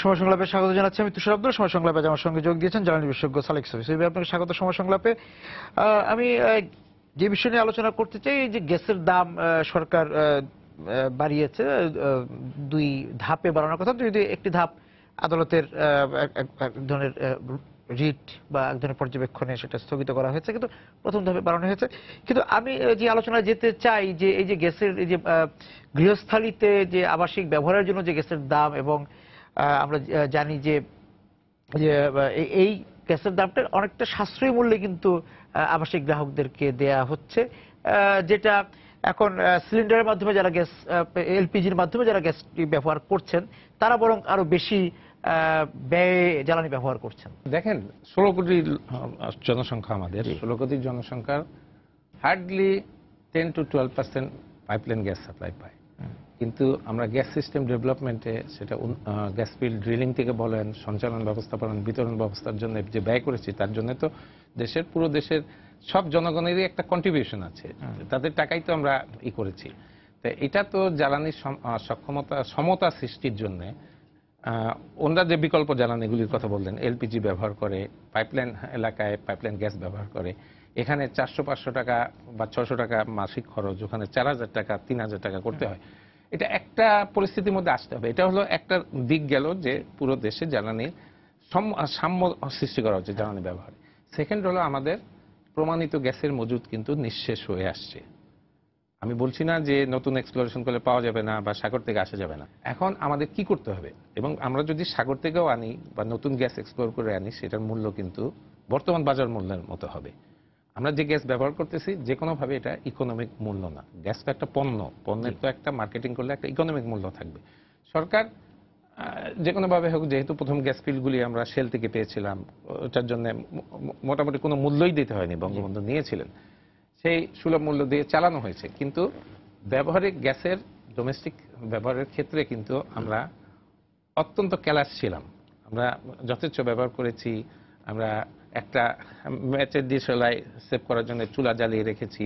সময় সংলাপে স্বাগত জানাচ্ছি আমি তুষার আব্দুল। সময় সংলাপে আমার সঙ্গে যোগ দিয়েছেন জ্বালানি বিশেষজ্ঞ সালেক সফি। আপনাকে স্বাগত সময় সংলাপে। আমি যে বিষয় নিয়ে আলোচনা করতে চাই, এই যে গ্যাসের দাম সরকার বাড়িয়েছে, দুই ধাপে বাড়ানোর কথা, যদি একটি ধাপ আদালতের এক ধরনের রিট বা এক ধরনের পর্যবেক্ষণে সেটা স্থগিত করা হয়েছে, কিন্তু প্রথম ধাপে বাড়ানো হয়েছে। কিন্তু আমি যে আলোচনায় যেতে চাই যে এই যে গ্যাসের এই যে গৃহস্থালিতে যে আবাসিক ব্যবহারের জন্য যে গ্যাসের দাম, এবং আমরা জানি যে এই গ্যাসের দামটা অনেকটা সাশ্রয়ী মূল্যে কিন্তু আবাসিক গ্রাহকদেরকে দেয়া হচ্ছে, যেটা এখন সিলিন্ডারের মাধ্যমে যারা গ্যাস, এলপিজির মাধ্যমে যারা গ্যাস ব্যবহার করছেন তারা বরং আরো বেশি ব্যয়ে জ্বালানি ব্যবহার করছেন। দেখেন, 16 কোটি জনসংখ্যা, আমাদের 16 কোটি জনসংখ্যার hardly 10 to 12% pipeline gas supply পায়। কিন্তু আমরা গ্যাস সিস্টেম ডেভেলপমেন্টে, সেটা গ্যাস ফিল্ড ড্রিলিং থেকে বলেন, সঞ্চালন ব্যবস্থাপনা, বিতরণ ব্যবস্থার জন্য যে ব্যয় করেছি, তার জন্য তো পুরো দেশের সব জনগণেরই একটা কন্ট্রিবিউশন আছে, তাদের টাকাই তো আমরা করেছি। তো এটা তো জ্বালানির সমতা সৃষ্টির জন্য ওনারা যে বিকল্প জ্বালানিগুলির কথা বললেন, এলপিজি ব্যবহার করে, পাইপলাইন এলাকায় পাইপলাইন গ্যাস ব্যবহার করে, এখানে 400-500 টাকা বা 600 টাকা মাসিক খরচ, ওখানে 4000 টাকা 3000 টাকা করতে হয়। এটা একটা পরিস্থিতির মধ্যে আসতে হবে। এটা হলো একটা দিক গেল যে পুরো দেশে জ্বালানির সাম্য সৃষ্টি করা হচ্ছে জ্বালানি ব্যবহারে। সেকেন্ড হলো, আমাদের প্রমাণিত গ্যাসের মজুদ কিন্তু নিঃশেষ হয়ে আসছে। আমি বলছি না যে নতুন এক্সপ্লোরেশন করলে পাওয়া যাবে না বা সাগর থেকে আসা যাবে না। এখন আমাদের কি করতে হবে, এবং আমরা যদি সাগর থেকেও আনি বা নতুন গ্যাস এক্সপ্লোর করে আনি, সেটার মূল্য কিন্তু বর্তমান বাজার মূল্যের মতো হবে। আমরা যে গ্যাস ব্যবহার করতেছি, যে কোনোভাবে এটা ইকোনমিক মূল্য না। গ্যাস তো একটা পণ্যের তো একটা মার্কেটিং করলে একটা ইকোনমিক মূল্য থাকবে। সরকার যে কোনোভাবে হোক, যেহেতু প্রথম গ্যাস ফিল্ডগুলি আমরা শেল থেকে পেয়েছিলাম, ওটার জন্য মোটামুটি কোনো মূল্যই দিতে হয়নি, বঙ্গবন্ধু নিয়েছিলেন, সেই সুলভ মূল্য দিয়ে চালানো হয়েছে। কিন্তু ব্যবহারিক গ্যাসের ডোমেস্টিক ব্যবহারের ক্ষেত্রে কিন্তু আমরা অত্যন্ত ক্যালাস ছিলাম। আমরা যথেচ্ছ ব্যবহার করেছি। আমরা একটা ম্যাচের ডিশলাই সেভ করার জন্য চুলা জ্বালিয়ে রেখেছি।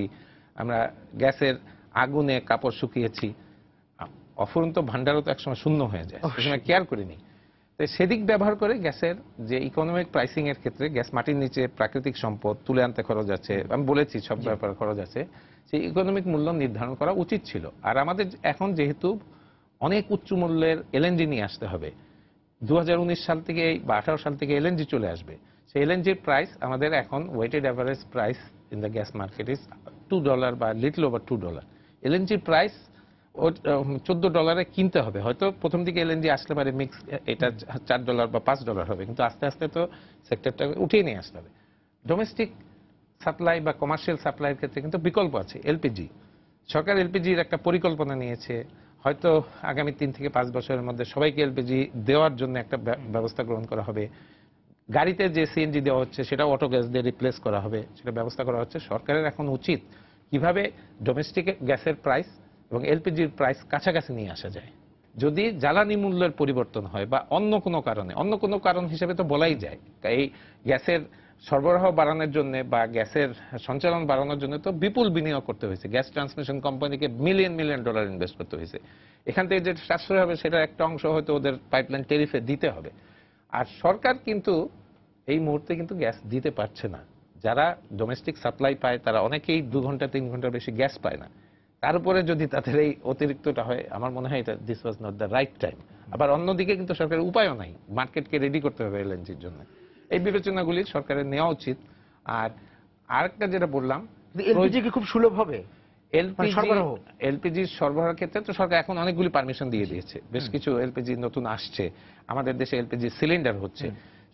আমরা গ্যাসের আগুনে কাপড় শুকিয়েছি। অফুরন্ত ভান্ডারও তো একসময় শূন্য হয়ে যায়, সেসময় কেয়ার করিনি। তো সেদিক ব্যবহার করে গ্যাসের যে ইকোনমিক প্রাইসিং এর ক্ষেত্রে, গ্যাস মাটির নিচে প্রাকৃতিক সম্পদ, তুলে আনতে খরচ আছে, আমি বলেছি সব ব্যাপার খরচ আছে, সেই ইকোনমিক মূল্য নির্ধারণ করা উচিত ছিল। আর আমাদের এখন যেহেতু অনেক উচ্চ মূল্যের এলএনজি নিয়ে আসতে হবে, 2019 সাল থেকে বা 18 সাল থেকে এলএনজি চলে আসবে। সেই এলএনজির প্রাইস আমাদের এখন weighted average price in the gas market is $2 বা লিটল ওভার $2। এলএনজির প্রাইস $14 কিনতে হবে। হয়তো প্রথম দিকে এলএনজি আসলে পারে মিক্স এটা $4 বা $5 হবে, কিন্তু আস্তে আস্তে তো সেক্টরটা উঠিয়ে নিয়ে আসতে হবে। ডোমেস্টিক সাপ্লাই বা কমার্শিয়াল সাপ্লাইয়ের ক্ষেত্রে কিন্তু বিকল্প আছে। এলপিজি, সরকার এলপিজির একটা পরিকল্পনা নিয়েছে। হয়তো আগামী 3 থেকে 5 বছরের মধ্যে সবাইকে এলপিজি দেওয়ার জন্য একটা ব্যবস্থা গ্রহণ করা হবে। গাড়িতে যে সিএনজি দেওয়া হচ্ছে, সেটা অটো গ্যাস দিয়ে রিপ্লেস করা হবে, সেটা ব্যবস্থা করা হচ্ছে। সরকারের এখন উচিত কিভাবে ডোমেস্টিক গ্যাসের প্রাইস এবং এলপিজির প্রাইস কাছাকাছি নিয়ে আসা যায়। যদি জ্বালানি মূল্যের পরিবর্তন হয় বা অন্য কোনো কারণ হিসেবে তো বলাই যায়, এই গ্যাসের সরবরাহ বাড়ানোর জন্য বা গ্যাসের সঞ্চালন বাড়ানোর জন্য তো বিপুল বিনিয়োগ করতে হয়েছে। গ্যাস ট্রান্সমিশন কোম্পানিকে মিলিয়ন ডলার ইনভেস্ট করতে হয়েছে। এখান থেকে যে সাশ্রয় হবে, সেটার একটা অংশ হয়তো ওদের পাইপলাইন টেরিফে দিতে হবে। আর সরকার কিন্তু এই মুহূর্তে কিন্তু গ্যাস দিতে পারছে না। যারা ডোমেস্টিক সাপ্লাই পায়, তারা অনেকেই 2 ঘন্টা 3 ঘন্টার বেশি গ্যাস পায় না। তার উপরে যদি তাদের এই অতিরিক্তটা হয়, আমার মনে হয় এটা this was not the right time. আবার অন্যদিকে কিন্তু সরকারের উপায়ও নাই, মার্কেটকে রেডি করতে হবে এলএনজির জন্য। এই বিবেচনাগুলি সরকারের নেওয়া উচিত। আর আরেকটা যেটা বললাম, এলপিজি কি খুব সুলভ হবে? এলপিজির সরবরাহের ক্ষেত্রে তো সরকার এখন অনেকগুলি পারমিশন দিয়ে দিয়েছে। বেশ কিছু এলপিজি নতুন আসছে, আমাদের দেশে এলপিজি সিলিন্ডার হচ্ছে।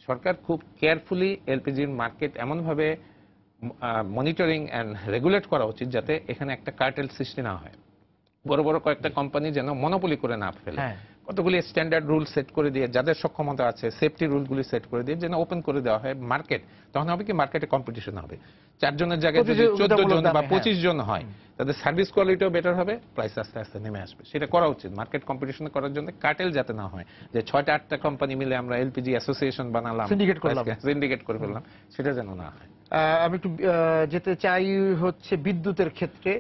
সরকার খুব কেয়ারফুলি এলপিজির মার্কেট এমনভাবে মনিটরিং অ্যান্ড রেগুলেট করা উচিত, যাতে এখানে একটা কার্টেল সৃষ্টি না হয়। বড় বড় কয়েকটা কোম্পানি যেন মনোপলি করে না ফেলে। কতগুলি স্ট্যান্ডার্ড রুল সেট করে দিয়ে, যাদের সক্ষমতা আছে সেফটি রুলগুলি সেট করে দিয়ে যেন ওপেন করে দেওয়া হয় মার্কেট। তখন হবে কি, মার্কেটে কম্পিটিশন হবে। 4 জনের জায়গায় যদি 14 জন বা 25 জন হয়, তাদের সার্ভিস কোয়ালিটিও বেটার হবে, প্রাইস আস্তে আস্তে নেমে আসবে। সেটা করা উচিত মার্কেট কম্পিটিশন করার জন্য। কার্টেল যাতে না হয়, যে 6টা-8টা কোম্পানি মিলে আমরা এলপিজি অ্যাসোসিয়েশন বানালাম, সিন্ডিকেট করে ফেললাম, সেটা যেন না হয়। আমি একটু যেতে চাই হচ্ছে বিদ্যুতের ক্ষেত্রে।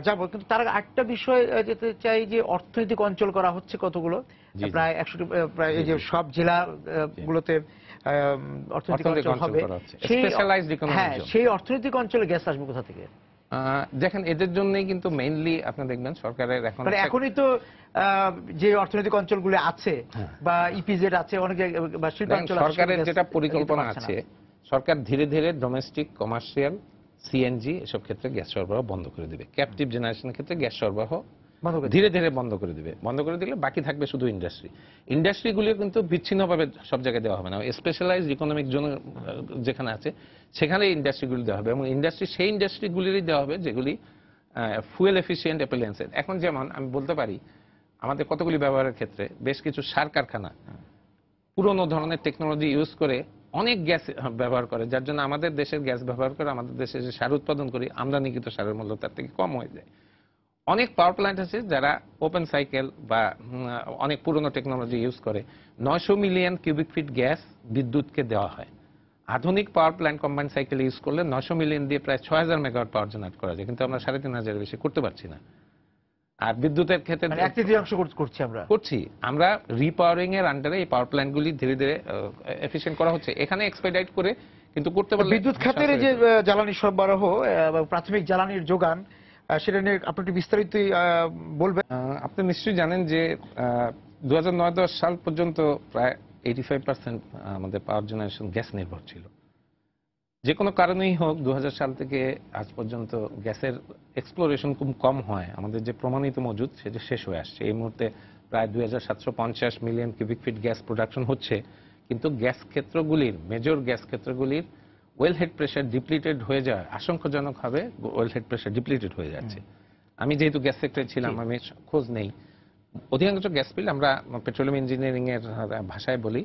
যাবো, কিন্তু তার আগে একটা বিষয় যেতে চাই যে অর্থনৈতিক অঞ্চল করা হচ্ছে কতগুলো, জি, জি। প্রায় 100টি, প্রায় এই জি, যে জি। সব জেলা গুলোতে অর্থনৈতিক অঞ্চল হবে। করা হচ্ছে সেই স্পেশালাইজড ইকোনমিক হ্যাঁ, জোন। সেই অর্থনৈতিক অঞ্চলে গ্যাস আসবে কোথা থেকে? দেখেন এদের জন্যই কিন্তু মেইনলি আপনি দেখবেন সরকারের এখন কারণ এখনই তো যে অর্থনৈতিক অঞ্চলগুলো আছে হ্যাঁ। বা ইপিজেড আছে অনেক জায়গায়, বা দেখেন শিল্পাঞ্চল আছে, সরকারের সেখানে যেটা গ্যাস পরিকল্পনা দিতে পারছে আছে, না। সরকার ধীরে ধীরে ডোমেস্টিক কমার্শিয়াল সিএনজি এসব ক্ষেত্রে গ্যাস সরবরাহ বন্ধ করে দিবে। ক্যাপটিভ জেনারেশনের ক্ষেত্রে গ্যাস সরবরাহ বন্ধ করে ধীরে দিবে। ধীরে বন্ধ করে দিবে। বন্ধ করে দিলে বাকি থাকবে শুধু ইন্ডাস্ট্রি। ইন্ডাস্ট্রিগুলো কিন্তু বিচ্ছিন্নভাবে সব জায়গায় দেওয়া হবে না, স্পেশালাইজড ইকোনমিক জোন যেখানে আছে সেখানে ইন্ডাস্ট্রিগুলি দেওয়া হবে, এবং ইন্ডাস্ট্রি সেই ইন্ডাস্ট্রিগুলিরই দেওয়া হবে যেগুলি ফুয়েল এফিসিয়েন্ট অ্যাপ্লায়েন্সেস। এখন যেমন আমি বলতে পারি আমাদের কতগুলি ব্যবহারের ক্ষেত্রে বেশ কিছু সার কারখানা পুরোনো ধরনের টেকনোলজি ইউজ করে অনেক গ্যাস ব্যবহার করে, যার জন্য আমাদের দেশের গ্যাস ব্যবহার করে আমাদের দেশে যে সার উৎপাদন করি আমদানিকৃত সারের মূল্য তার থেকে কম হয়ে যায়। অনেক পাওয়ার প্ল্যান্ট আছে যারা ওপেন সাইকেল বা অনেক পুরনো টেকনোলজি ইউজ করে 900 মিলিয়ন কিউবিক ফিট গ্যাস বিদ্যুৎকে দেওয়া হয়। আধুনিক power plant combined cycle use করলে 900 মিলিয়ন দিয়ে প্রায় 6000 মেগাওয়াট পাওয়ার জেনারেট করা যায়, কিন্তু আমরা 3500 বেশি করতে পারছি না। আর বিদ্যুতের ক্ষেত্রে মানে 1/3 করছি আমরা। আমরা রিপাওয়ারিং এর আন্ডারে এই পাওয়ার প্ল্যান্টগুলি ধীরে ধীরে এফিশিয়েন্ট করা হচ্ছে, এখানে এক্সপেডিট করে কিন্তু করতে পারলে বিদ্যুৎ খাতের এই যে জ্বালানি সরবরাহ এবং প্রাথমিক জ্বালানির যোগান, সেটা নিয়ে আপনি একটু বিস্তারিত বলবেন। আপনি নিশ্চয়ই জানেন যে 2009-10 সাল পর্যন্ত প্রায় 85% আমাদের পাওয়ার জেনারেশন গ্যাস নির্ভর ছিল। যে কোনো কারণেই হোক 2000 সাল থেকে আজ পর্যন্ত গ্যাসের এক্সপ্লোরেশন খুব কম হয়, আমাদের যে প্রমাণিত মজুদ সেটা শেষ হয়ে আসছে। এই মুহূর্তে প্রায় 2750 million cubic feet gas production হচ্ছে, কিন্তু গ্যাস ক্ষেত্রগুলির মেজর গ্যাস ক্ষেত্রগুলির ওয়েল হেড প্রেশার ডিপ্লিটেড হয়ে যায়, আশঙ্কাজনকভাবে ওয়েল হেড প্রেশার ডিপ্লিটেড হয়ে যাচ্ছে। আমি যেহেতু গ্যাস সেক্টরে ছিলাম আমি খোঁজ নেই, অধিকাংশ গ্যাস ফিল্ড আমরা পেট্রোলিয়াম ইঞ্জিনিয়ারিং এর ভাষায় বলি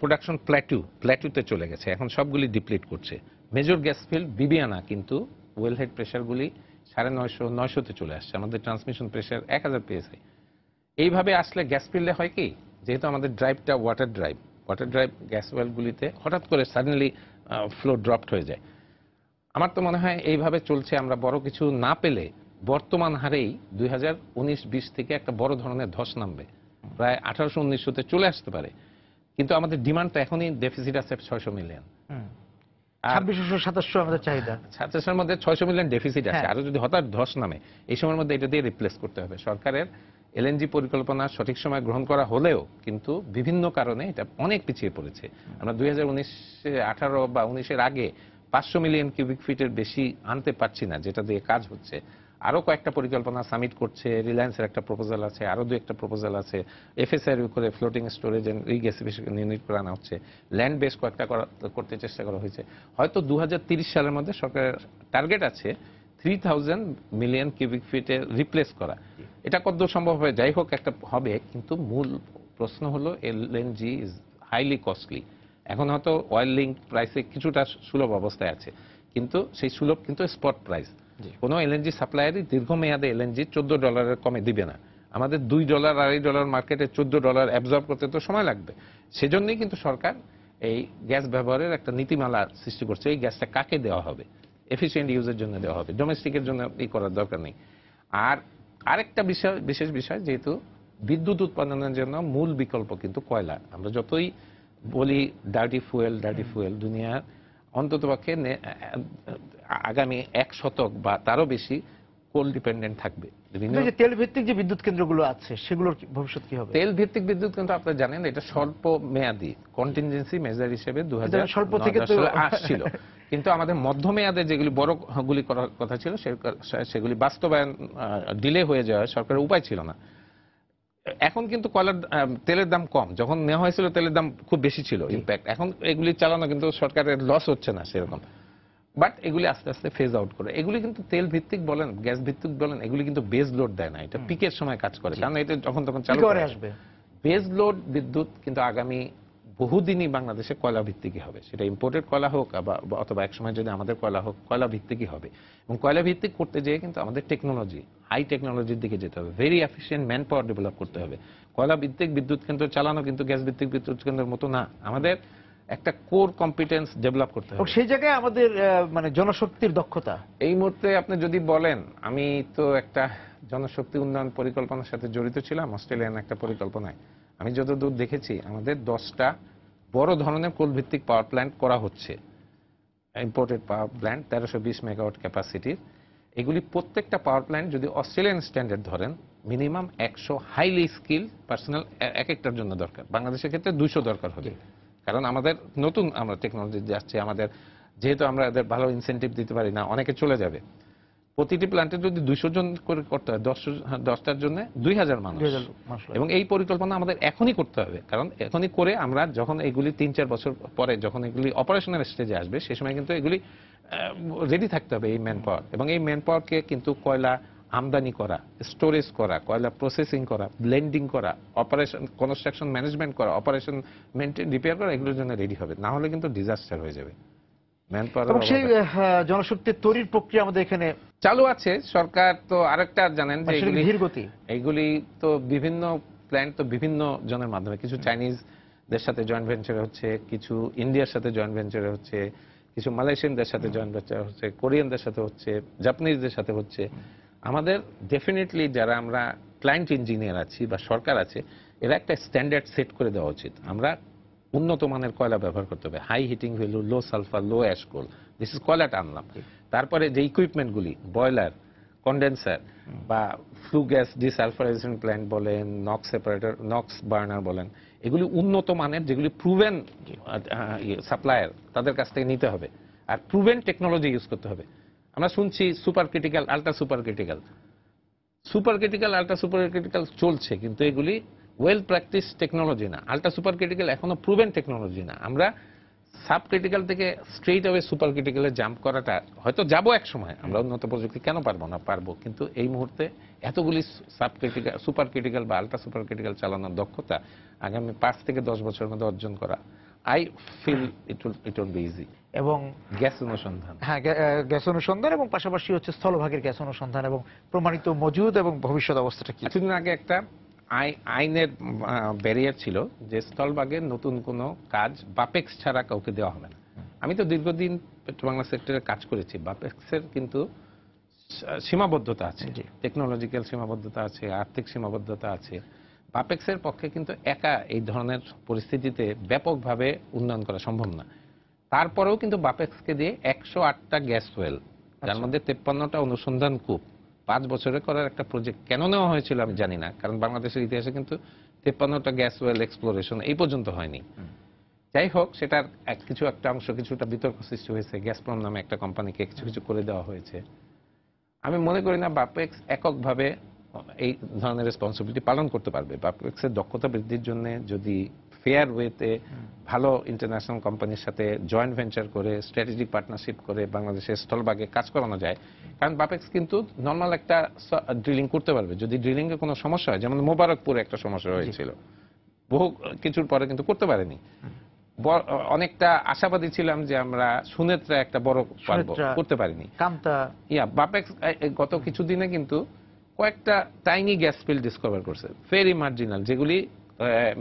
প্রোডাকশন প্ল্যাটুতে চলে গেছে, এখন সবগুলি ডিপ্লিট করছে। মেজর গ্যাস ফিল্ড বিবিয়ানা, কিন্তু ওয়েল হেড প্রেশারগুলি 950-900-তে চলে আসছে, আমাদের ট্রান্সমিশন প্রেশার 1000 PSI। এইভাবে আসলে গ্যাস ফিল্ডে হয় কি, যেহেতু আমাদের ড্রাইভটা ওয়াটার ড্রাইভ গ্যাস ওয়েলগুলিতে হঠাৎ করে সাডেনলি ফ্লো ড্রপড হয়ে যায়। আমার তো মনে হয় এইভাবে চলছে, আমরা বড় কিছু না পেলে বর্তমান হারেই 2019-20 থেকে একটা বড় ধরনের ধস নামবে, প্রায় 1800-1900-তে চলে আসতে পারে। কিন্তু আমাদের ডিমান্ড তো এখনই ডেফিসিট আছে 600 মিলিয়ন, 2600-2700 আমাদের চাহিদা। 2700-এর মধ্যে 600 মিলিয়ন ডেফিসিট আছে। হ্যাঁ। আরো যদি হঠাৎ ধস নামে এই সময়ের মধ্যে এটা দিয়ে রিপ্লেস করতে হবে। সরকারের এলএনজি পরিকল্পনা সঠিক সময় গ্রহণ করা হলেও কিন্তু বিভিন্ন কারণে এটা অনেক পিছিয়ে পড়েছে। আমরা 2018 বা 19-এর আগে 500 মিলিয়ন কিউবিক ফিটের বেশি আনতে পারছি না, যেটা দিয়ে কাজ হচ্ছে। আরো কয়েকটা পরিকল্পনা সামিট করছে, রিলায়েন্সের একটা প্রপোজাল আছে, আরো দু একটা প্রপোজাল আছে, এফএসআই করে floating storage and regasification unit করে আনা হচ্ছে, ল্যান্ড বেস কয়েকটা করতে চেষ্টা করা হয়েছে। হয়তো 2030 সালের মধ্যে সরকারের টার্গেট আছে 3000 মিলিয়ন কিউবিক ফিটে রিপ্লেস করা। এটা কতদূর সম্ভব হবে, যাই হোক একটা হবে, কিন্তু মূল প্রশ্ন হলো এলএনজি ইজ হাইলি কস্টলি। এখন হয়তো অয়েল লিঙ্ক প্রাইসে কিছুটা সুলভ অবস্থায় আছে, কিন্তু সেই সুলভ কিন্তু স্পট প্রাইস। কোনো এলএনজি সাপ্লায়ারই দীর্ঘমেয়াদে এলএনজি $14 কমে দিবে না। আমাদের $2 $2.5 মার্কেটে $14 অ্যাবজর্ব করতে তো সময় লাগবে। সেজন্যই কিন্তু সরকার এই গ্যাস ব্যবহারের একটা নীতিমালা সৃষ্টি করছে। এই গ্যাসটা কাকে দেওয়া হবে, এফিশিয়েন্ট ইউজের জন্য দেওয়া হবে, ডোমেস্টিকের জন্য এই করার দরকার নেই। আর আরেকটা বিষয়, বিশেষ বিষয়, যেহেতু বিদ্যুৎ উৎপাদনের জন্য মূল বিকল্প কিন্তু কয়লা। আমরা যতই বলি ডার্টি ফুয়েল দুনিয়ার অন্ততপক্ষে আগামী 1 শতক বা তারও বেশি কোল ডিপেন্ডেন্ট থাকবে। যে তেল ভিত্তিক যে বিদ্যুৎ কেন্দ্রগুলো আছে সেগুলোর ভবিষ্যৎ কি হবে? তেল ভিত্তিক বিদ্যুৎ কিন্তু আপনারা জানেন এটা স্বল্প মেয়াদী কন্টিনজেন্সি মেজার হিসেবে স্বল্প থেকে 2009 সালে আসছিল, কিন্তু আমাদের মধ্যমেয়াদে যেগুলি বড়গুলি করার কথা ছিল সেগুলি বাস্তবায়ন ডিলে হয়ে যাওয়ায় সরকারের উপায় ছিল না। এখন কিন্তু তেলের দাম কম, যখন নেওয়া হয়েছিল তেলের দাম খুব বেশি ছিল ইম্প্যাক্ট। এখন এগুলি চালানো কিন্তু সরকারের লস হচ্ছে না সেরকম, বাট এগুলি আস্তে আস্তে ফেজ আউট করে। এগুলি কিন্তু তেল ভিত্তিক বলেন গ্যাস ভিত্তিক বলেন এগুলি কিন্তু বেজ লোড দেয় না, এটা পিকের সময় কাজ করে, কারণ এটা যখন তখন চালু করে আসবে। বেজ লোড বিদ্যুৎ কিন্তু আগামী বহুদিনই বাংলাদেশে কয়লা ভিত্তিকই হবে, সেটা ইম্পোর্টেড কয়লা হোক অথবা একসময় যদি আমাদের কয়লা হোক, কয়লা ভিত্তিকই হবে। এবং কয়লা ভিত্তিক করতে যেয়ে কিন্তু আমাদের টেকনোলজি, হাই টেকনোলজির দিকে যেতে হবে, very efficient man power develop করতে হবে। কয়লা ভিত্তিক বিদ্যুৎ কেন্দ্র চালানো কিন্তু গ্যাস ভিত্তিক বিদ্যুৎ কেন্দ্রের মতো না। আমাদের একটা কোর কম্পিটেন্স ডেভেলপ করতে এবং হবে। সেই জায়গায় আমাদের মানে জনশক্তির দক্ষতা। এই মুহূর্তে আপনি যদি বলেন, আমি তো একটা জনশক্তি উন্নয়ন পরিকল্পনার সাথে জড়িত ছিলাম, অস্ট্রেলিয়ান একটা পরিকল্পনায়। আমি যতদূর দেখেছি আমাদের 10টা বড় ধরনের কোল ভিত্তিক পাওয়ার প্ল্যান্ট করা হচ্ছে, ইম্পোর্টেড পাওয়ার প্ল্যান্ট 1320 মেগাওয়াট ক্যাপাসিটির। এগুলি প্রত্যেকটা পাওয়ার প্ল্যান্ট যদি অস্ট্রেলিয়ান স্ট্যান্ডার্ড ধরেন, মিনিমাম 100 হাইলি স্কিল পার্সোনাল এক একটার জন্য দরকার। বাংলাদেশের ক্ষেত্রে 200 দরকার হবে, কারণ আমাদের নতুন আমরা টেকনোলজি যাচ্ছে, আমাদের যেহেতু আমরা এদের ভালো ইনসেন্টিভ দিতে পারি না, অনেকে চলে যাবে। প্রতিটি প্ল্যান্টে যদি 200 জন করে করতে হয়, 10টার জন্য 2000 মানুষ। এবং এই পরিকল্পনা আমাদের এখনই করতে হবে, কারণ এখনই করে আমরা যখন এগুলি 3-4 বছর পরে যখন এগুলি অপারেশনাল স্টেজে আসবে, সে সময় কিন্তু এগুলি রেডি থাকতে হবে এই ম্যান পাওয়ার। এবং এই ম্যান পাওয়ারকে কিন্তু কয়লা আমদানি করা, স্টোরেজ করা, কয়লা প্রসেসিং করা, ব্লেন্ডিং করা, অপারেশন কনস্ট্রাকশন ম্যানেজমেন্ট করা, অপারেশন মেনটেন রিপেয়ার করা, এগুলোর জন্য রেডি হবে, না হলে কিন্তু ডিজাস্টার হয়ে যাবে। এবং সেই জনশক্তির তৈরির প্রক্রিয়া আমাদের এখানে চালু আছে। সরকার তো আরেকটা জানেন যে ধীর গতি, এইগুলি তো বিভিন্ন প্ল্যান্ট তো বিভিন্ন জনের মাধ্যমে, কিছু চাইনিজদের সাথে জয়েন্ট ভেঞ্চারে হচ্ছে, কিছু ইন্ডিয়ার সাথে জয়েন্ট ভেঞ্চারে হচ্ছে, কিছু মালয়েশিয়ানদের সাথে জয়েন্ট ভেঞ্চার হচ্ছে, কোরিয়ানদের সাথে হচ্ছে, জাপানিজদের সাথে হচ্ছে। আমাদের ডেফিনেটলি যারা আমরা ক্লায়েন্ট ইঞ্জিনিয়ার আছি বা সরকার আছে, এরা একটা স্ট্যান্ডার্ড সেট করে দেওয়া উচিত। আমরা উন্নত মানের কয়লা ব্যবহার করতে হবে, high heating value, low sulphur, low ash coal, this is কয়লাটা আনলাম। তারপরে যে ইকুইপমেন্টগুলি, বয়লার, কন্ডেন্সার বা ফ্লু গ্যাস ডিসালফারাইজেশন প্ল্যান্ট বলেন, নক্স সেপারেটর, নক্স বার্নার বলেন, এগুলি উন্নত মানের, যেগুলি প্রুভেন সাপ্লায়ার, তাদের কাছ থেকে নিতে হবে। আর প্রুভেন টেকনোলজি ইউজ করতে হবে। আমরা শুনছি super critical, ultra super critical, super critical, ultra super critical চলছে, কিন্তু এগুলি ওয়েল প্র্যাকটিস টেকনোলজি না। আল্ট্রা সুপার ক্রিটিক্যাল এখনো প্রুভেন টেকনোলজি না। আমরা সাব ক্রিটিক্যাল থেকে স্ট্রেইট অ্যাওয়ে সুপার ক্রিটিক্যালে জাম্প করাটা হয়তো যাবো এক সময়, আমরা উন্নত প্রযুক্তি কেন পারবো না, পারবো, কিন্তু এই মুহূর্তে এতগুলি সাব ক্রিটিক্যাল, সুপার ক্রিটিক্যাল বা আল্ট্রা সুপার ক্রিটিক্যাল চালানোর দক্ষতা আগামী 5 থেকে 10 বছরের মধ্যে অর্জন করা, I feel it will be easy. এবং গ্যাস অনুসন্ধান, হ্যাঁ, গ্যাস অনুসন্ধান এবং পাশাপাশি হচ্ছে স্থলভাগের গ্যাস অনুসন্ধান এবং প্রমাণিত মজুদ এবং ভবিষ্যৎ অবস্থাটা কি। কিছুদিন আগে একটা আইনের ব্যারিয়ার ছিল যে স্থলভাগের নতুন কোনো কাজ বাপেক্স ছাড়া কাউকে দেওয়া হবে না। আমি তো দীর্ঘদিন পেট্রোবাংলা সেক্টরে কাজ করেছি। বাপেক্সের কিন্তু সীমাবদ্ধতা আছে, টেকনোলজিক্যাল সীমাবদ্ধতা আছে, আর্থিক সীমাবদ্ধতা আছে। বাপেক্সের পক্ষে কিন্তু একা এই ধরনের পরিস্থিতিতে ব্যাপকভাবে উন্নয়ন করা সম্ভব না। তারপরেও কিন্তু বাপেক্সকে দিয়ে 108টা গ্যাস ওয়েল, যার মধ্যে 53টা অনুসন্ধান কূপ, 5 বছরে করার একটা প্রজেক্ট কেন নেওয়া হয়েছিল আমি জানি না, কারণ বাংলাদেশের ইতিহাসে কিন্তু 53টা গ্যাস ওয়েল এক্সপ্লোরেশন এই পর্যন্ত হয়নি। যাই হোক, সেটার কিছু একটা অংশ কিছুটা বিতর্ক সৃষ্টি হয়েছে, গ্যাসপ্রম নামে একটা কোম্পানিকে কিছু কিছু করে দেওয়া হয়েছে। আমি মনে করি না বাপেক্স এককভাবে এই ধরনের রেসপন্সিবিলিটি পালন করতে পারবে। বাপেক্সের দক্ষতা বৃদ্ধির জন্য যদি ফেয়ার ওয়েতে ভালো ইন্টারন্যাশনাল কোম্পানির সাথে জয়েন্ট ভেঞ্চার করে, স্ট্র্যাটেজিক পার্টনারশিপ করে বাংলাদেশের স্থলভাগে কাজ করানো যায়, কারণ বাপেক্স কিন্তু নর্মাল একটা ড্রিলিং করতে পারবে। যদি ড্রিলিং এ কোনো সমস্যা হয়, যেমন মোবারকপুরে একটা সমস্যা হয়েছিল, বহু কিছুর পরে কিন্তু করতে পারেনি। অনেকটা আশাবাদী ছিলাম যে আমরা সুনেত্রা একটা বড় পারবো, করতে পারিনি। বাপেক্স গত কিছুদিনে কিন্তু কয়েকটা টাইনি গ্যাস ফিল্ড ডিসকভার করছে, ভেরি মার্জিনাল, যেগুলি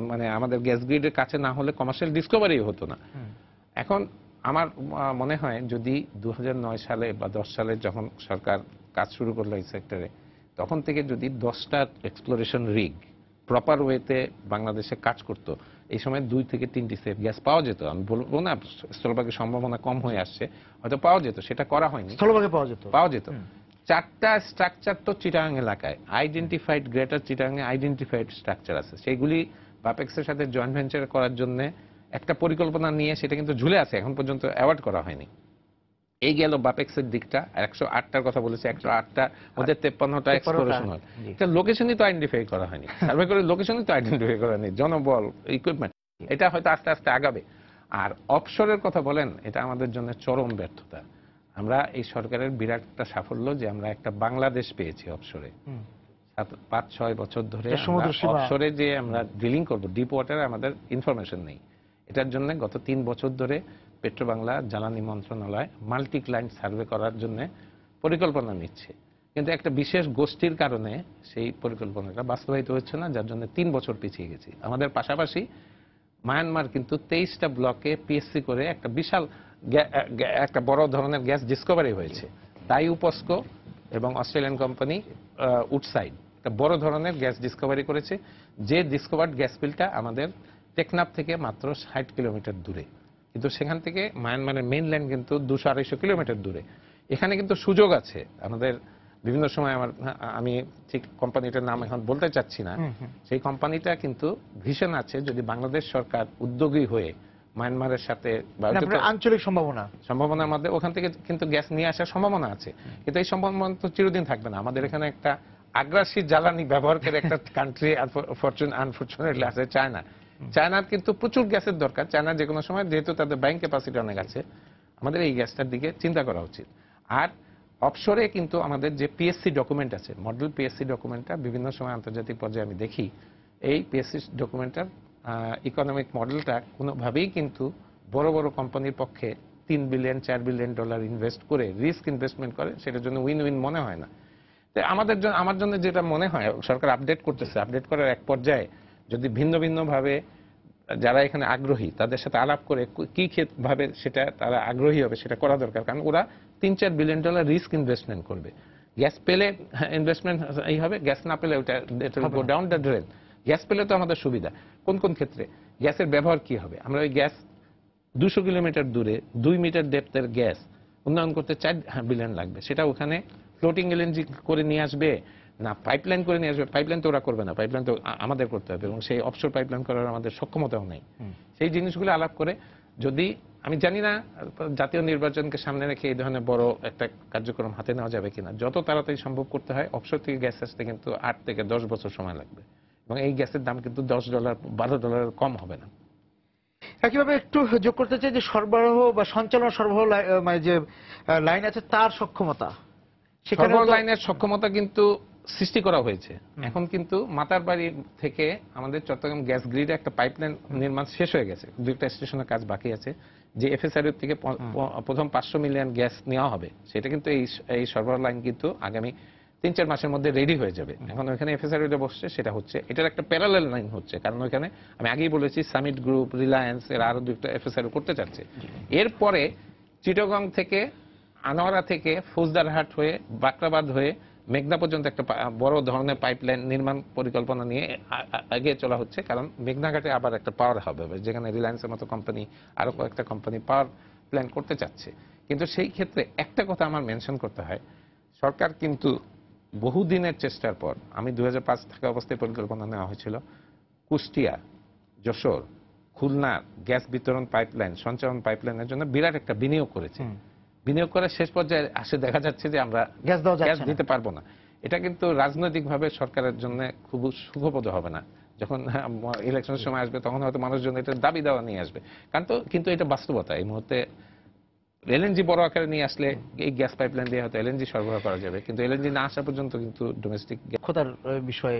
মানে আমাদের গ্যাস গ্রিডের কাছে না হলে কমার্শিয়াল ডিসকভারি হতো না। এখন আমার মনে হয় যদি 2009 সালে বা 10 সালে যখন সরকার কাজ শুরু করলো এই সেক্টরে, তখন থেকে যদি 10টা এক্সপ্লোরেশন রিগ প্রপার ওয়েতে বাংলাদেশে কাজ করত, এই সময় 2 থেকে 3টি সেফ গ্যাস পাওয়া যেত। আমি বলবো না স্থলভাগের সম্ভাবনা কম হয়ে আসছে, হয়তো পাওয়া যেত, সেটা করা হয়নি। স্থলভাগে পাওয়া যেত। 4টা স্ট্রাকচার তো চিটাগাং এলাকায় আইডেন্টিফাইড, গ্রেটার চিটাগাং এ আইডেন্টিফাইড স্ট্রাকচার আছে, সেইগুলি বাপেক্সের সাথে জয়েন্ট ভেঞ্চার করার জন্য একটা পরিকল্পনা নিয়ে সেটা কিন্তু ঝুলে আছে, এখন পর্যন্ত অ্যাওয়ার্ড করা হয়নি। এই গেল বাপেক্সের দিকটা। 108টার কথা বলেছে, 108টার মধ্যে 53টা এক্সপ্লোরেশন হয়। এটা লোকেশনই তো আইডেন্টিফাই করা হয়নি, সার্ভে করে লোকেশনই তো আইডেন্টিফাই করা হয়নি, জনবল, ইকুইপমেন্ট, এটা হয়তো আস্তে আস্তে আগাবে। আর অফশোরের কথা বলেন, এটা আমাদের জন্য চরম ব্যর্থতা। আমরা এই সরকারের বিরাট একটা সাফল্য যে আমরা একটা বাংলাদেশ পেয়েছি অফশোরে। 5-6 বছর ধরে অফশোরে যে আমরা ড্রিলিং করব, ডিপ ওয়াটারে আমাদের ইনফরমেশন নেই। এটার জন্য গত 3 বছর ধরে পেট্রোবাংলা জ্বালানি মন্ত্রণালয় মাল্টি ক্লায়েন্ট সার্ভে করার জন্য পরিকল্পনা নিচ্ছে, কিন্তু একটা বিশেষ গোষ্ঠীর কারণে সেই পরিকল্পনাটা বাস্তবায়িত হচ্ছে না, যার জন্য 3 বছর পিছিয়ে গেছি। আমাদের পাশাপাশি মায়ানমার কিন্তু 23টা ব্লকে পিএসসি করে একটা বিশাল একটা বড় ধরনের গ্যাস ডিসকভারি হয়েছে। তাই উপস্কো এবং অস্ট্রেলিয়ান কোম্পানি উডসাইড একটা বড় ধরনের গ্যাস ডিসকভারি করেছে, যে ডিসকভার্ড গ্যাস ফিল্ডটা আমাদের টেকনাফ থেকে মাত্র 60 কিলোমিটার দূরে, কিন্তু সেখান থেকে মায়ানমারের মেইনল্যান্ড কিন্তু 200-250 কিলোমিটার দূরে। এখানে কিন্তু সুযোগ আছে আমাদের। বিভিন্ন সময় আমি ঠিক কোম্পানিটার নাম এখন বলতে চাচ্ছি না, সেই কোম্পানিটা কিন্তু ভীষণ আছে যদি বাংলাদেশ সরকার উদ্যোগী হয়ে মায়ানমারের সাথে আঞ্চলিক সম্ভাবনার মধ্যে ওখান থেকে কিন্তু গ্যাস নিয়ে আসার সম্ভাবনা আছে। কিন্তু এই সম্ভাবনা তো চিরদিন থাকবে না। আমাদের এখানে একটা আগ্রাসী জ্বালানি ব্যবহার করে একটা কান্ট্রি আনফরচুনেটলি আছে চায়না। চায়নার কিন্তু প্রচুর গ্যাসের দরকার। চায়না যে কোনো সময়, যেহেতু তাদের ব্যাংক ক্যাপাসিটি অনেক আছে, আমাদের এই গ্যাসটার দিকে চিন্তা করা উচিত। আর অফশোরে কিন্তু আমাদের যে পিএসসি ডকুমেন্ট আছে, মডেল পিএসসি ডকুমেন্টটা বিভিন্ন সময় আন্তর্জাতিক পর্যায়ে আমি দেখি, এই পিএসসি ডকুমেন্টটার ইকোনমিক মডেলটা কোনোভাবেই কিন্তু বড় বড় কোম্পানির পক্ষে $3 বিলিয়ন $4 বিলিয়ন ইনভেস্ট করে রিস্ক ইনভেস্টমেন্ট করে সেটার জন্য উইন উইন মনে হয় না। আমার জন্য যেটা মনে হয়, সরকার আপডেট করতেছে, আপডেট করার এক পর্যায়ে যদি ভিন্ন ভিন্ন ভাবে যারা এখানে আগ্রহী তাদের সাথে আলাপ করে কি ভাবে সেটা তারা আগ্রহী হবে সেটা করা দরকার। কারণ ওরা $3-4 বিলিয়ন রিস্ক ইনভেস্টমেন্ট করবে। গ্যাস পেলে ইনভেস্টমেন্ট এই হবে, গ্যাস না পেলে ওটা go down the drain. Gas পেলে তো আমাদের সুবিধা। কোন কোন ক্ষেত্রে গ্যাসের ব্যবহার কি হবে? আমরা ওই গ্যাস 200 কিলোমিটার দূরে 2 মিটার ডেপথের গ্যাস উন্নয়ন করতে 4 বিলিয়ন লাগবে। সেটা ওখানে ফ্লোটিং এলএনজি করে নিয়ে আসবে না পাইপলাইন করে নিয়ে আসবে? পাইপলাইন তো ওরা করবে না, পাইপলাইন তো আমাদের করতে হবে, এবং সেই অফশোর পাইপলাইন করার আমাদের সক্ষমতাও নেই। সেই জিনিসগুলো আলাপ করে যদি, আমি জানি না জাতীয় নির্বাচনকে সামনে রেখে এই ধরনের বড় একটা কার্যক্রম হাতে নেওয়া যাবে কিনা। যত তাড়াতাড়ি সম্ভব করতে হয়। অফশোর থেকে গ্যাস আসতে কিন্তু 8 থেকে 10 বছর সময় লাগবে, এবং এই গ্যাসের দাম কিন্তু $10 $12 কম হবে না। একইভাবে একটু যোগ করতে চাই যে সরবরাহ বা সঞ্চালন সরবরাহ মানে যে লাইন আছে তার সক্ষমতা, সরবরাহ লাইনের সক্ষমতা কিন্তু সৃষ্টি করা হয়েছে। এখন কিন্তু মাতারবাড়ি থেকে আমাদের চট্টগ্রাম গ্যাস গ্রিডে একটা পাইপলাইন নির্মাণ শেষ হয়ে গেছে, 2টা স্টেশনের কাজ বাকি আছে। যে এফএসআরইউ থেকে প্রথম 500 মিলিয়ন গ্যাস নেওয়া হবে, সেটা কিন্তু এই সরবরাহ লাইন কিন্তু আগামী 3-4 মাসের মধ্যে রেডি হয়ে যাবে। এখন ওইখানে এফএসআরইউটা বসছে, সেটা হচ্ছে, এটার একটা প্যারালাল লাইন হচ্ছে। কারণ ওইখানে আমি আগেই বলেছি সামিট গ্রুপ, রিলায়েন্স এর আরো 2টা এফএসআরইউ করতে চাচ্ছে। এরপরে চিটাগং থেকে, আনোয়ারা থেকে, ফৌজদারহাট হয়ে, বাকরাবাদ হয়ে মেঘনা পর্যন্ত একটা বড় ধরনের পাইপলাইন নির্মাণ পরিকল্পনা নিয়ে এগিয়ে চলা হচ্ছে। কারণ মেঘনাঘাটে আবার একটা পাওয়ার হাব হবে, যেখানে রিলায়েন্সের মতো কোম্পানি, আরো কয়েকটা কোম্পানি পাওয়ার প্ল্যান করতে চাচ্ছে। কিন্তু সেই ক্ষেত্রে একটা কথা আমার মেনশন করতে হয়, সরকার কিন্তু বহুদিনের চেষ্টার পর, আমি 2005 থাকা অবস্থায় পরিকল্পনা নেওয়া হয়েছিল, কুষ্টিয়া, যশোর, খুলনা গ্যাস বিতরণ পাইপলাইন, সঞ্চালন পাইপলাইনের জন্য বিরাট একটা বিনিয়োগ করেছে। বিনিয়োগ করার শেষ পর্যায়ে আসে দেখা যাচ্ছে যে আমরা গ্যাস দিতে পারবো না। এটা কিন্তু রাজনৈতিকভাবে সরকারের জন্য খুব সুখপ্রদ হবে না। যখন ইলেকশনের সময় আসবে তখন হয়তো মানুষজন এটা দাবি দেওয়া নিয়ে আসবে। কিন্তু এটা বাস্তবতা। এই মুহূর্তে এলএনজি বড় আকারে নিয়ে আসলে এই গ্যাস পাইপলাইন দিয়ে হয়তো এলএনজি সরবরাহ করা যাবে, কিন্তু এলএনজি না আসা পর্যন্ত কিন্তু ডোমেস্টিক দক্ষতার বিষয়ে,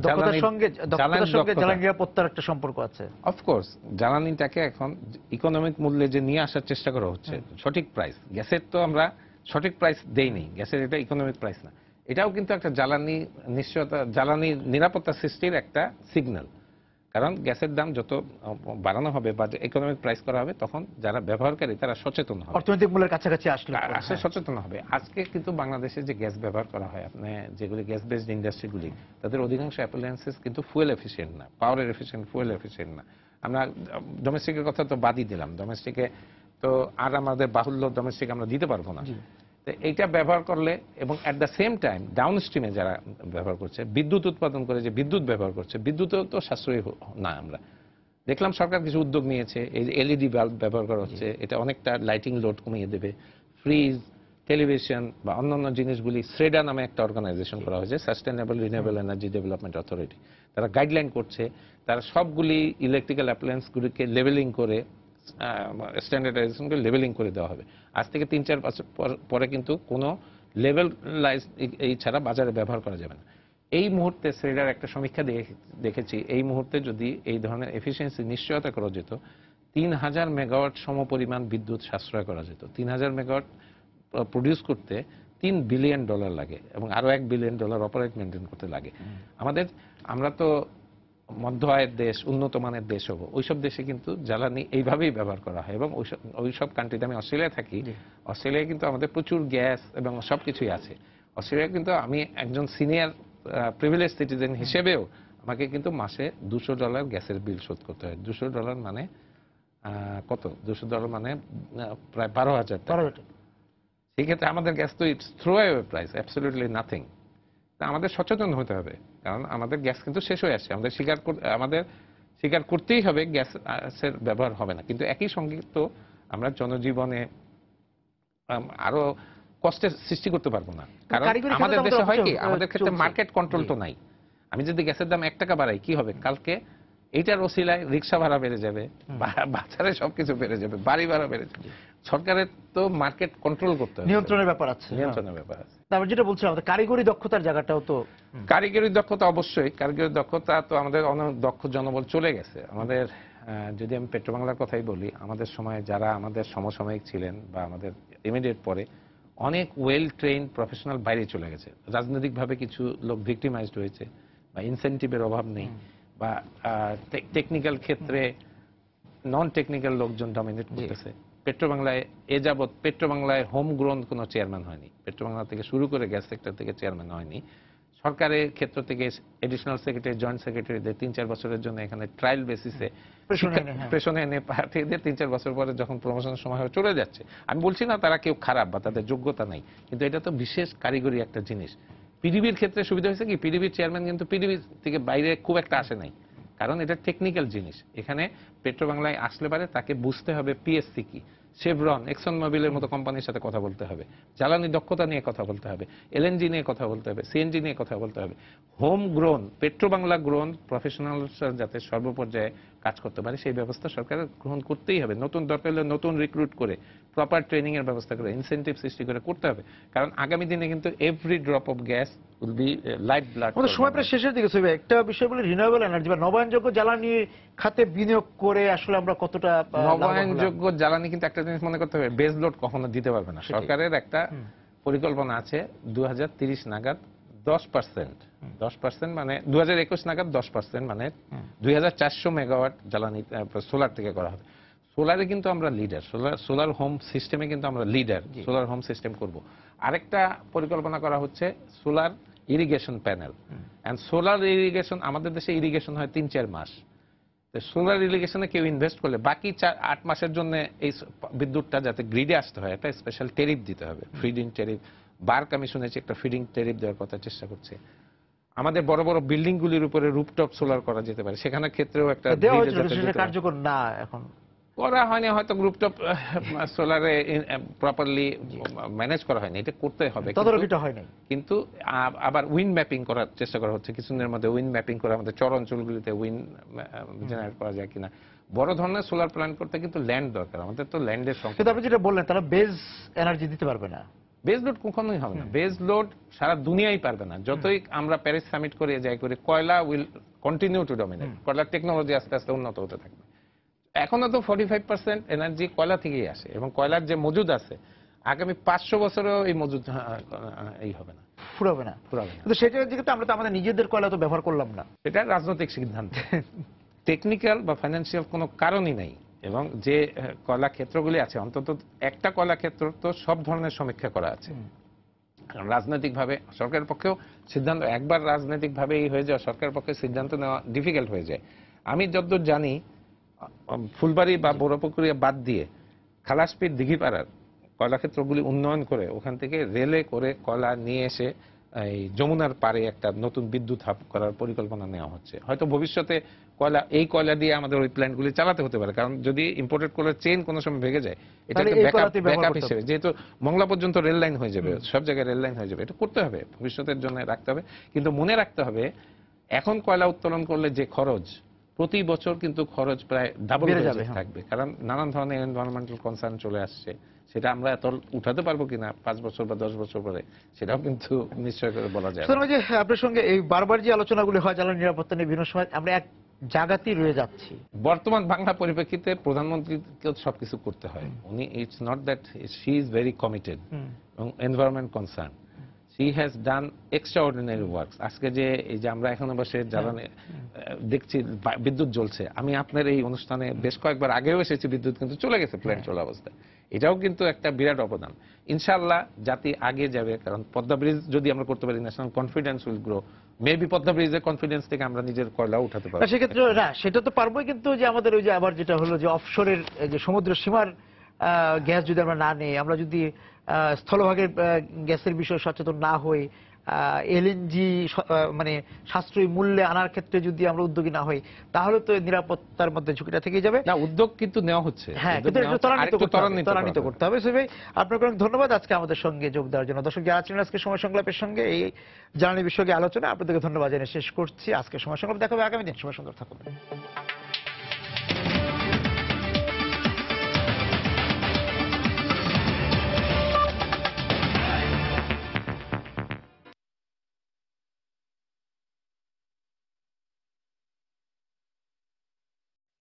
দক্ষতার সঙ্গে জ্বালানি নিরাপত্তার একটা সম্পর্ক আছে। অফকোর্স জ্বালানিটাকে এখন ইকোনমিক মূল্যে যে নিয়ে আসার চেষ্টা করা হচ্ছে, সঠিক প্রাইস। গ্যাসের তো আমরা সঠিক প্রাইস দেইনি, গ্যাসের এটা ইকোনমিক প্রাইস না। এটাও কিন্তু একটা জ্বালানি নিশ্চয়তা, জ্বালানি নিরাপত্তা সৃষ্টির একটা সিগন্যাল। কারণ গ্যাসের দাম যত বাড়ানো হবে বা ইকোনমিক প্রাইস করা হবে, তখন যারা ব্যবহারকারী তারা সচেতন হবে, অর্থনৈতিক মূল্যের কাছাকাছি আসলে সচেতন হবে। আজকে কিন্তু বাংলাদেশে যে গ্যাস ব্যবহার করা হয়, আপনি যেগুলি গ্যাস বেসড ইন্ডাস্ট্রিগুলি, তাদের অধিকাংশ অ্যাপ্লায়েন্সেস কিন্তু ফুয়েল এফিসিয়েন্ট না, পাওয়ার এফিসিয়েন্ট, ফুয়েল এফিসিয়েন্ট না। আমরা ডোমেস্টিকের কথা তো বাদই দিলাম, ডোমেস্টিকে তো আর আমাদের বাহুল্য ডোমেস্টিক আমরা দিতে পারবো না। এইটা ব্যবহার করলে, এবং at the same time down স্ট্রিমে যারা ব্যবহার করছে, বিদ্যুৎ উৎপাদন করে যে বিদ্যুৎ ব্যবহার করছে, বিদ্যুৎও তো সাশ্রয়ী না। আমরা দেখলাম সরকার কিছু উদ্যোগ নিয়েছে, এই এলইডি বাল্ব ব্যবহার করা হচ্ছে, এটা অনেকটা লাইটিং লোড কমিয়ে দেবে। ফ্রিজ, টেলিভিশন বা অন্যান্য জিনিসগুলি শ্রেডা নামে একটা অর্গানাইজেশন করা হয়েছে, sustainable renewable energy development authority, তারা গাইডলাইন করছে। তারা সবগুলি ইলেকট্রিক্যাল অ্যাপ্লায়েন্সগুলিকে লেভেলিং করে, স্ট্যান্ডার্ডাইজেশন করে লেভেলিং করে দেওয়া হবে। আজ থেকে 3-4 বছর পরে কিন্তু কোনো লেভেলাইজ এই ছাড়া বাজারে ব্যবহার করা যাবে না। এই মুহূর্তে শ্রেডার একটা সমীক্ষা দেখেছি, এই মুহূর্তে যদি এই ধরনের এফিসিয়েন্সি নিশ্চয়তা করা যেত, 3000 মেগাওয়াট সমপরিমাণ বিদ্যুৎ সাশ্রয় করা যেত। 3000 মেগাওয়াট প্রডিউস করতে $3 বিলিয়ন লাগে, এবং আরো $1 বিলিয়ন অপারেট মেনটেন করতে লাগে। আমরা তো মধ্য আয়ের দেশ, উন্নত মানের দেশ হবো, ওইসব দেশে কিন্তু জ্বালানি এইভাবেই ব্যবহার করা হয়। এবং ওইসব কান্ট্রিতে, আমি অস্ট্রেলিয়ায় থাকি, অস্ট্রেলিয়ায় কিন্তু আমাদের প্রচুর গ্যাস এবং সবকিছুই আছে। অস্ট্রেলিয়া কিন্তু আমি একজন সিনিয়র প্রিভিলেজ সিটিজেন হিসেবেও আমাকে কিন্তু মাসে $200 গ্যাসের বিল শোধ করতে হয়। $200 মানে কত? $200 মানে প্রায় 12,000 টাকা। সেক্ষেত্রে আমাদের গ্যাস তো it's throw away price, absolutely nothing. আমাদের সচেতন হতে হবে, কারণ আমাদের গ্যাস কিন্তু শেষ হয়ে আসছে। আমাদের স্বীকার করতেই হবে গ্যাসের ব্যবহার হবে না, কিন্তু একই সঙ্গে তো আমরা জনজীবনে আরো কষ্টের সৃষ্টি করতে পারবো না। কারণ আমাদের দেশে হয় কি, আমাদের ক্ষেত্রে মার্কেট কন্ট্রোল তো নাই। আমি যদি গ্যাসের দাম $1 বাড়াই, কি হবে? কালকে এইটার ওসিলায় রিক্সা ভাড়া বেড়ে যাবে, বাজারে সবকিছু বেড়ে যাবে, বাড়ি ভাড়া বেড়ে যাবে। সরকারের তো মার্কেট কন্ট্রোল করতে হবে, নিয়ন্ত্রণের ব্যাপার আছে। নিয়ন্ত্রণের ব্যাপার আছে। তারপর যেটা বলছিলাম, আমাদের কারিগরি দক্ষতার জায়গাটাও তো। কারিগরি দক্ষতা অবশ্যই, কারিগরি দক্ষতা তো আমাদের অনেক দক্ষ জনবল চলে গেছে আমাদের। যদি আমি পেট্রোবাংলার কথাই বলি, আমাদের সময়ে যারা আমাদের সমসাময়িক ছিলেন বা আমাদের ইমিডিয়েট পরে, অনেক ওয়েল ট্রেইন প্রফেশনাল বাইরে চলে গেছে। রাজনৈতিকভাবে কিছু লোক ভিক্টিমাইজড হয়েছে, বা ইনসেন্টিভের অভাব নেই, বা টেকনিক্যাল ক্ষেত্রে নন টেকনিক্যাল লোকজন ডমিনেট করতেছে। পেট্রোবাংলায় এ যাবৎ পেট্রোবাংলায় হোম গ্রোন কোনো চেয়ারম্যান হয়নি। পেট্রোবাংলা থেকে শুরু করে গ্যাস সেক্টর থেকে চেয়ারম্যান হয়নি। সরকারের ক্ষেত্র থেকে এডিশনাল সেক্রেটারি, জয়েন্ট সেক্রেটারিদের 3-4 বছরের জন্য এখানে ট্রায়াল বেসিসে প্রেশনে এনে পাঠিয়ে দিয়ে 3-4 বছর পরে যখন প্রমোশনের সময় হয়ে চলে যাচ্ছে। আমি বলছি না তারা কেউ খারাপ বা তাদের যোগ্যতা নাই, কিন্তু এটা তো বিশেষ কারিগরি একটা জিনিস। পিডিবির ক্ষেত্রে সুবিধা হয়েছে কি, পিডিবির চেয়ারম্যান কিন্তু পিডিবি থেকে বাইরে খুব একটা আসে নাই, কারণ এটা টেকনিক্যাল জিনিস। এখানে পেট্রোবাংলায় আসলে পারে তাকে বুঝতে হবে পিএসসি কি, শেভরন, এক্সন মোবিলের মতো কোম্পানির সাথে কথা বলতে হবে, জ্বালানি দক্ষতা নিয়ে কথা বলতে হবে, এলএনজি নিয়ে কথা বলতে হবে, সিএনজি নিয়ে কথা বলতে হবে। হোম গ্রোন, পেট্রোবাংলা গ্রোন প্রফেশনালসরা যাতে সর্বপর্যায়ে কাজ করতে পারে সেই ব্যবস্থা সরকারের গ্রহণ করতেই হবে। নতুন দরকার হলে নতুন রিক্রুট করে প্রপার ট্রেনিং এর ব্যবস্থা করে, ইনসেন্টিভ সৃষ্টি করে করতে হবে। কারণ আগামী দিনে কিন্তু every drop of gas will be life blood. আমাদের সময় প্রায় শেষের দিকে সইবে। একটা বিষয় বলে রিনিউয়েবল এনার্জি বা নবায়নযোগ্য জ্বালানি খাতে বিনিয়োগ করে আসলে আমরা কতটা নবায়নযোগ্য জ্বালানি, কিন্তু একটা জিনিস মনে করতে হবে, বেজ লোড কখনো দিতে পারবে না। সরকারের একটা পরিকল্পনা আছে 2030 নাগাদ 10% মানে 2021 নাগাদ 10% মানে 2400 মেগাওয়াট জ্বালানি সোলার থেকে করা হবে। সোলারে কিন্তু আমরা লিডার, সোলার হোম সিস্টেমে কিন্তু আমরা লিডার, সোলার হোম সিস্টেম করব। আরেকটা পরিকল্পনা করা হচ্ছে solar irrigation panel. And solar irrigation, আমাদের দেশে ইরিগেশন হয় 3-4 মাস। সোলার ইরিগেশনে কেউ ইনভেস্ট করলে বাকি 8 মাসের জন্য এই বিদ্যুৎটা যাতে গ্রিডে আসতে হয়, একটা স্পেশাল টেরিফ দিতে হবে, ফিডিং টেরিফ। বার্ক আমি শুনেছি একটা ফিডিং টেরিফ দেওয়ার কথা চেষ্টা করছে। আমাদের বড় বড় বিল্ডিং গুলির উপরে রুফটপ সোলার করা যেতে পারে, সেখানে ক্ষেত্রেও একটা কার্যকর না এখন করা হয়নি, হয়তো গ্রুপটপ সোলারে প্রপারলি ম্যানেজ করা হয়নি, এটা করতে হবে। কিন্তু আবার উইন্ড ম্যাপিং করার চেষ্টা করা হচ্ছে, কিছুদিনের মধ্যে উইন্ড ম্যাপিং করে আমাদের চর অঞ্চলগুলিতে উইন্ড জেনারেট করা যায় কিনা। বড় ধরনের সোলার প্ল্যান্ট করতে কিন্তু ল্যান্ড দরকার, আমাদের তো ল্যান্ডের সংকট। আপনি যেটা বললেন, তারা বেজ এনার্জি দিতে পারবে না, বেজ লোড কখনোই হবে না। বেজ লোড সারা দুনিয়াই পারবে না, যতই আমরা প্যারিস সামিট করে যাই করি। কয়লা উইল কন্টিনিউ টু ডমিনেট, কয়লার টেকনোলজি আস্তে আস্তে উন্নত হতে থাকবে। এখনো তো 45% এনার্জি কয়লা থেকেই আসে, এবং কয়লার যে মজুদ আছে আগামী 500 বছরেও এই মজুদ এই হবে না, ফুরাবে না। কিন্তু সেটার দিকে তো আমরা তো আমাদের নিজেদের কয়লা তো ব্যবহার করলাম না, এটা রাজনৈতিক সিদ্ধান্ত। টেকনিক্যাল বা ফাইন্যান্সিয়াল কোনো কারণই নাই। এবং যে কয়লা ক্ষেত্রগুলি আছে, অন্তত একটা কয়লা ক্ষেত্র তো সব ধরনের সমীক্ষা করা আছে। রাজনৈতিকভাবে সরকারের পক্ষেও সিদ্ধান্ত, একবার রাজনৈতিকভাবে এই হয়ে যাওয়া সরকারের পক্ষে সিদ্ধান্ত নেওয়া ডিফিকাল্ট হয়ে যায়। আমি যতদূর জানি, ফুলবাড়ি বা বড়পুকুরিয়া বাদ দিয়ে খালাসপির দিঘিপাড়ার কয়লাক্ষেত্রগুলি উন্নয়ন করে ওখান থেকে রেলে করে কয়লা নিয়ে এসে এই যমুনার পাড়ে একটা নতুন বিদ্যুৎ হাব করার পরিকল্পনা নেওয়া হচ্ছে। হয়তো ভবিষ্যতে এই কয়লা দিয়ে আমাদের ওই প্ল্যান্টগুলি চালাতে হতে পারে, কারণ যদি ইম্পোর্টেড কয়লার চেইন কোনো সময় ভেঙে যায়, এটা একটা ব্যাকআপ হিসেবে, যেহেতু মংলা পর্যন্ত রেল লাইন হয়ে যাবে, সব জায়গায় রেল লাইন হয়ে যাবে, এটা করতে হবে, ভবিষ্যতের জন্য রাখতে হবে। কিন্তু মনে রাখতে হবে, এখন কয়লা উত্তোলন করলে যে খরচ, প্রতি বছর কিন্তু খরচ প্রায় ডাবল হয়ে যাবে থাকবে, কারণ নানান ধরনের এনভায়রনমেন্টাল কনসার্ন চলে আসছে। সেটা আমরা এত উঠাতে পারবো কিনা 5 বছর বা 10 বছর পরে, সেটাও কিন্তু নিশ্চয় করে বলা যায় না। যে আপনার সঙ্গে এই বারবার যে আলোচনাগুলি হয় জ্বালানি নিরাপত্তা নিয়ে, বিভিন্ন সময় আমরা এক জায়গাতেই রয়ে যাচ্ছি। বর্তমান বাংলা পরিপ্রেক্ষিতে প্রধানমন্ত্রীকে সবকিছু করতে হয়। উনি, it's not that she is very committed এবং environment concern, she has done extraordinary works. আজকে যে এই যে আমরা এখানে বসে জ্বালানি দেখছি বিদ্যুৎ জ্বলছে, আমি আপনার এই অনুষ্ঠানে বেশ কয়েকবার আগেও এসেছি, বিদ্যুৎ কিন্তু চলে গেছে প্ল্যান্ট চলা অবস্থায়। এটাও কিন্তু একটা বিরাট অবদান। ইনশাআল্লাহ জাতি আগে যাবে, কারণ পদ্মা ব্রিজ যদি আমরা করতে পারি, national confidence will grow. Maybe Padma ব্রিজের কনফিডেন্স থেকে আমরা নিজের কয়লা উঠাতে পারবো। সেক্ষেত্রে না, সেটা তো পারবোই, কিন্তু যে আমাদের ওই যে আবার যেটা হলো যে অফশোরের যে সমুদ্র সীমার গ্যাস যদি আমরা না নেই, আমরা যদি স্থলভাগের গ্যাসের বিষয়ে সচেতন না হই, এলএনজি মানে সাশ্রয়ী মূল্যে আনার ক্ষেত্রে যদি আমরা উদ্যোগী না হই, তাহলে তো নিরাপত্তার মধ্যে ঝুঁকিটা থেকেই যাবে। না, উদ্যোগ কিন্তু নেওয়া হচ্ছে, হ্যাঁ, কিন্তু এটা ত্বরান্বিত করতে হবে। ভাই, আপনাকে অনেক ধন্যবাদ আজকে আমাদের সঙ্গে যোগ দেওয়ার জন্য। দর্শক যারা ছিলেন আজকে সময় সংলাপের সঙ্গে এই জ্বালানি বিষয়ে আলোচনা, আপনাদেরকে ধন্যবাদ জানিয়ে শেষ করছি আজকে সময় সংলাপ। দেখা হবে আগামী দিন। সময় সুন্দর থাকুন।